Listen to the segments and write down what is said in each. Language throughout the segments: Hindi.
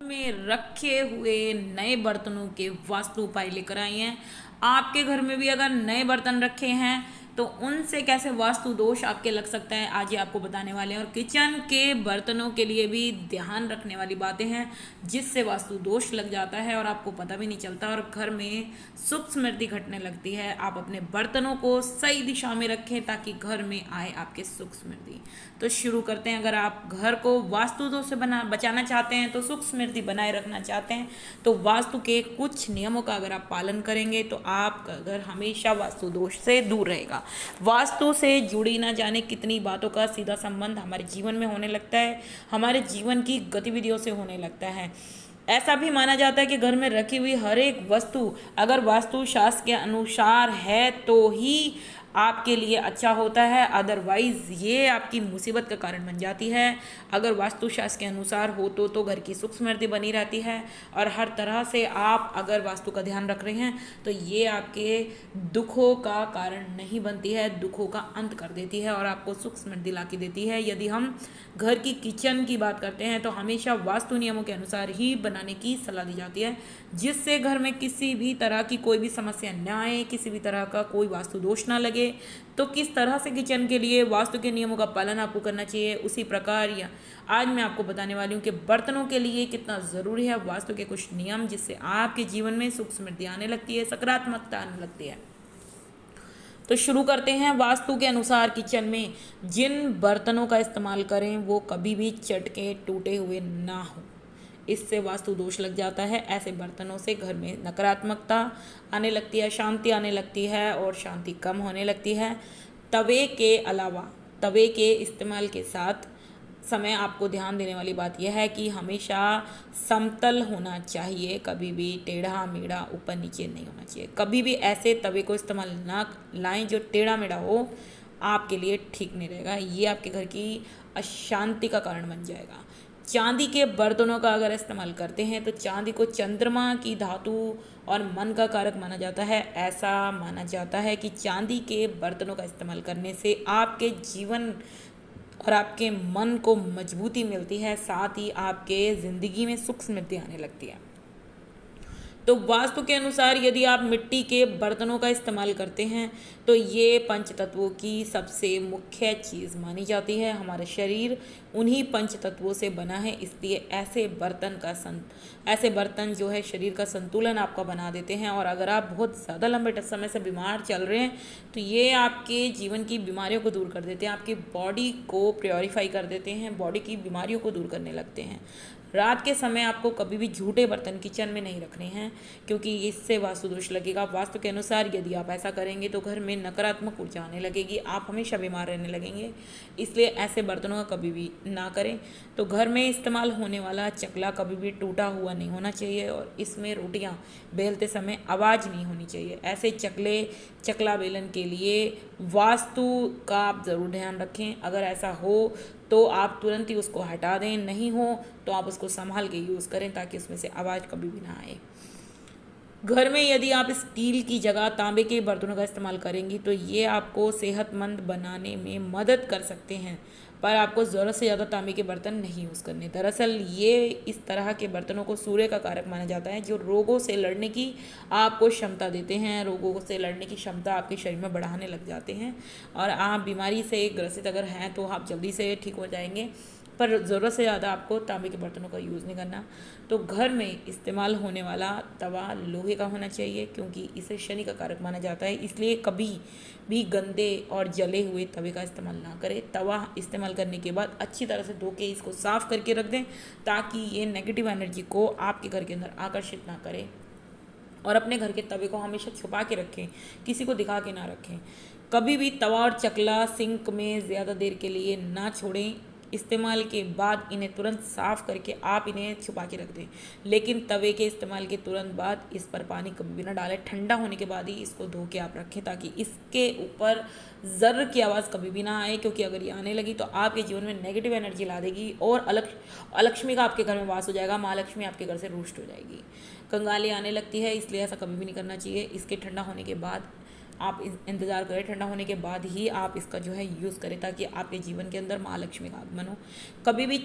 में रखे हुए नए बर्तनों के वास्तु उपाय लेकर आई हैं। आपके घर में भी अगर नए बर्तन रखे हैं तो उनसे कैसे वास्तु दोष आपके लग सकता है, आज ये आपको बताने वाले हैं। और किचन के बर्तनों के लिए भी ध्यान रखने वाली बातें हैं जिससे वास्तु दोष लग जाता है और आपको पता भी नहीं चलता और घर में सुख समृद्धि घटने लगती है। आप अपने बर्तनों को सही दिशा में रखें ताकि घर में आए आपके सुख समृद्धि। तो शुरू करते हैं। अगर आप घर को वास्तु दोष से बचाना चाहते हैं, तो सुख समृद्धि बनाए रखना चाहते हैं, तो वास्तु के कुछ नियमों का अगर आप पालन करेंगे तो आपका घर हमेशा वास्तु दोष से दूर रहेगा। वास्तु से जुड़ी ना जाने कितनी बातों का सीधा संबंध हमारे जीवन में होने लगता है, हमारे जीवन की गतिविधियों से होने लगता है। ऐसा भी माना जाता है कि घर में रखी हुई हर एक वस्तु अगर वास्तु शास्त्र के अनुसार है तो ही आपके लिए अच्छा होता है, अदरवाइज ये आपकी मुसीबत का कारण बन जाती है। अगर वास्तुशास्त्र के अनुसार हो तो घर की सुख समृद्धि बनी रहती है और हर तरह से आप अगर वास्तु का ध्यान रख रहे हैं तो ये आपके दुखों का कारण नहीं बनती है, दुखों का अंत कर देती है और आपको सुख समृद्धि ला के देती है। यदि हम घर की किचन की बात करते हैं तो हमेशा वास्तु नियमों के अनुसार ही बनाने की सलाह दी जाती है, जिससे घर में किसी भी तरह की कोई भी समस्या न आए, किसी भी तरह का कोई वास्तु दोष ना लगे। तो किस तरह से किचन के लिए वास्तु के नियमों का पालन आपको करना चाहिए, उसी प्रकार या आज मैं आपको बताने वाली हूँ कि बर्तनों के लिए कितना ज़रूरी है वास्तु के कुछ नियम, जिससे आपके जीवन में सुख समृद्धि आने लगती है, सकारात्मकता आने लगती है। तो शुरू करते हैं। वास्तु के अनुसार किचन में जिन बर्तनों का इस्तेमाल करें वो कभी भी चटके टूटे हुए ना हो, इससे वास्तु दोष लग जाता है। ऐसे बर्तनों से घर में नकारात्मकता आने लगती है, शांति आने लगती है और शांति कम होने लगती है। तवे के अलावा तवे के इस्तेमाल के साथ समय आपको ध्यान देने वाली बात यह है कि हमेशा समतल होना चाहिए, कभी भी टेढ़ा मेढ़ा ऊपर नीचे नहीं होना चाहिए। कभी भी ऐसे तवे को इस्तेमाल ना लाएं जो टेढ़ा मेढ़ा हो, आपके लिए ठीक नहीं रहेगा, ये आपके घर की अशांति का कारण बन जाएगा। चांदी के बर्तनों का अगर इस्तेमाल करते हैं तो चांदी को चंद्रमा की धातु और मन का कारक माना जाता है। ऐसा माना जाता है कि चांदी के बर्तनों का इस्तेमाल करने से आपके जीवन और आपके मन को मजबूती मिलती है, साथ ही आपके ज़िंदगी में सुख समृद्धि आने लगती है। तो वास्तु के अनुसार यदि आप मिट्टी के बर्तनों का इस्तेमाल करते हैं तो ये पंच तत्वों की सबसे मुख्य चीज़ मानी जाती है। हमारा शरीर उन्हीं पंच तत्वों से बना है, इसलिए ऐसे बर्तन जो है शरीर का संतुलन आपका बना देते हैं। और अगर आप बहुत ज़्यादा लंबे समय से बीमार चल रहे हैं तो ये आपके जीवन की बीमारियों को दूर कर देते हैं, आपकी बॉडी को प्योरीफाई कर देते हैं, बॉडी की बीमारियों को दूर करने लगते हैं। रात के समय आपको कभी भी झूठे बर्तन किचन में नहीं रखने हैं, क्योंकि इससे वास्तु दोष लगेगा। वास्तु के अनुसार यदि आप ऐसा करेंगे तो घर में नकारात्मक ऊर्जा आने लगेगी, आप हमेशा बीमार रहने लगेंगे, इसलिए ऐसे बर्तनों का कभी भी ना करें। तो घर में इस्तेमाल होने वाला चकला कभी भी टूटा हुआ नहीं होना चाहिए और इसमें रोटियां बेलते समय आवाज़ नहीं होनी चाहिए। ऐसे चकला बेलन के लिए वास्तु का आप ज़रूर ध्यान रखें। अगर ऐसा हो तो आप तुरंत ही उसको हटा दें, नहीं हो तो आप उसको संभाल के यूज़ करें ताकि उसमें से आवाज़ कभी भी ना आए। घर में यदि आप स्टील की जगह तांबे के बर्तनों का इस्तेमाल करेंगी तो ये आपको सेहतमंद बनाने में मदद कर सकते हैं, पर आपको ज़रूरत से ज़्यादा तांबे के बर्तन नहीं यूज़ करने। दरअसल ये इस तरह के बर्तनों को सूर्य का कारक माना जाता है, जो रोगों से लड़ने की आपको क्षमता देते हैं, रोगों से लड़ने की क्षमता आपके शरीर में बढ़ाने लग जाते हैं और आप बीमारी से ग्रसित अगर हैं तो आप जल्दी से ठीक हो जाएंगे। पर ज़रूरत से ज़्यादा आपको तांबे के बर्तनों का यूज़ नहीं करना। तो घर में इस्तेमाल होने वाला तवा लोहे का होना चाहिए, क्योंकि इसे शनि का कारक माना जाता है, इसलिए कभी भी गंदे और जले हुए तवे का इस्तेमाल ना करें। तवा इस्तेमाल करने के बाद अच्छी तरह से धो के इसको साफ़ करके रख दें ताकि ये नेगेटिव एनर्जी को आपके घर के अंदर आकर्षित ना करे। और अपने घर के तवे को हमेशा छुपा के रखें, किसी को दिखा के ना रखें। कभी भी तवा और चकला सिंक में ज़्यादा देर के लिए ना छोड़ें। इस्तेमाल के बाद इन्हें तुरंत साफ़ करके आप इन्हें छुपा के रख दें, लेकिन तवे के इस्तेमाल के तुरंत बाद इस पर पानी कभी भी ना डालें। ठंडा होने के बाद ही इसको धो के आप रखें ताकि इसके ऊपर ज़र्र की आवाज़ कभी भी ना आए, क्योंकि अगर ये आने लगी तो आपके जीवन में नेगेटिव एनर्जी ला देगी और अलक्ष्मी का आपके घर में वास हो जाएगा, महालक्ष्मी आपके घर से रुष्ट हो जाएगी, कंगाली आने लगती है। इसलिए ऐसा कभी भी नहीं करना चाहिए। इसके ठंडा होने के बाद आप इंतज़ार करें, ठंडा होने के बाद ही आप इसका जो है यूज़ करें ताकि आपके जीवन के अंदर महालक्ष्मी का आगमन हो। कभी भी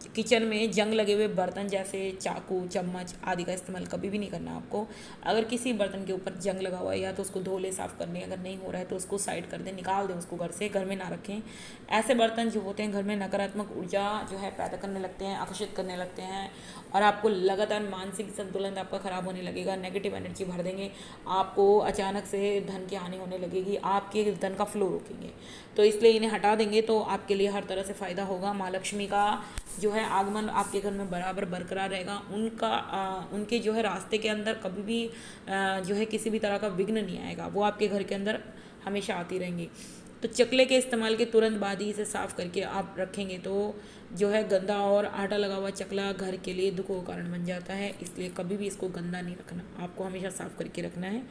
किचन में जंग लगे हुए बर्तन जैसे चाकू चम्मच आदि का इस्तेमाल कभी भी नहीं करना आपको। अगर किसी बर्तन के ऊपर जंग लगा हुआ है या तो उसको धो ले, साफ़ कर लें, अगर नहीं हो रहा है तो उसको साइड कर दें, निकाल दें उसको घर से, घर में ना रखें। ऐसे बर्तन जो होते हैं घर में नकारात्मक ऊर्जा जो है पैदा करने लगते हैं, आकर्षित करने लगते हैं और आपको लगातार मानसिक संतुलन आपका ख़राब होने लगेगा, नेगेटिव एनर्जी भर देंगे, आपको अचानक से धन की हानि होने लगेगी, आपके धन का फ्लो रोकेंगे। तो इसलिए इन्हें हटा देंगे तो आपके लिए हर तरह से फ़ायदा होगा। माँ लक्ष्मी का जो है आगमन आपके घर में बराबर बरकरार रहेगा। उनके जो है रास्ते के अंदर कभी भी जो है किसी भी तरह का विघ्न नहीं आएगा, वो आपके घर के अंदर हमेशा आती रहेंगी। तो चकले के इस्तेमाल के तुरंत बाद ही इसे साफ़ करके आप रखेंगे तो जो है गंदा और आटा लगा हुआ चकला घर के लिए दुखों का कारण बन जाता है। इसलिए कभी भी इसको गंदा नहीं रखना, आपको हमेशा साफ़ करके रखना है।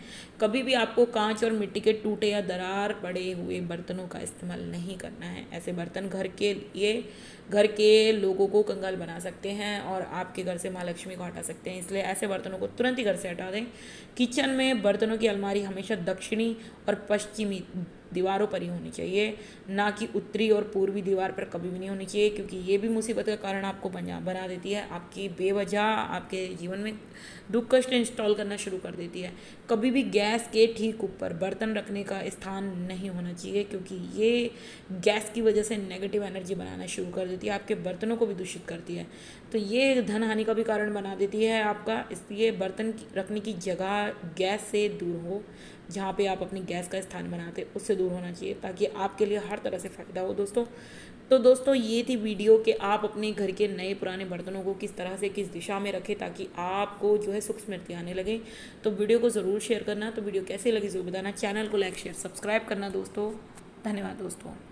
कभी भी आपको कांच और मिट्टी के टूटे या दरार पड़े हुए बर्तनों का इस्तेमाल नहीं करना है। ऐसे बर्तन घर के लोगों को कंगाल बना सकते हैं और आपके घर से माँ लक्ष्मी को हटा सकते हैं। इसलिए ऐसे बर्तनों को तुरंत ही घर से हटा दें। किचन में बर्तनों की अलमारी हमेशा दक्षिणी और पश्चिमी दीवारों पर ही होनी चाहिए, ना कि उत्तरी और पूर्वी दीवार पर कभी भी नहीं होनी चाहिए, क्योंकि ये भी मुसीबत का कारण आपको बना देती है। आपकी बेवजह आपके जीवन में दुख कष्ट इंस्टॉल करना शुरू कर देती है। कभी भी गैस के ठीक ऊपर बर्तन रखने का स्थान नहीं होना चाहिए, क्योंकि ये गैस की वजह से नेगेटिव एनर्जी बनाना शुरू कर देती है, आपके बर्तनों को भी दूषित करती है। तो ये धन हानि का भी कारण बना देती है आपका। इसलिए बर्तन रखने की जगह गैस से दूर हो, जहाँ पे आप अपनी गैस का स्थान बनाते उससे दूर होना चाहिए, ताकि आपके लिए हर तरह से फ़ायदा हो दोस्तों। तो दोस्तों ये थी वीडियो कि आप अपने घर के नए पुराने बर्तनों को किस तरह से किस दिशा में रखें ताकि आपको जो है सुख स्मृति आने लगे। तो वीडियो को ज़रूर शेयर करना। तो वीडियो कैसे लगी ज़रूर बताना, चैनल को लाइक शेयर सब्सक्राइब करना दोस्तों। धन्यवाद दोस्तों।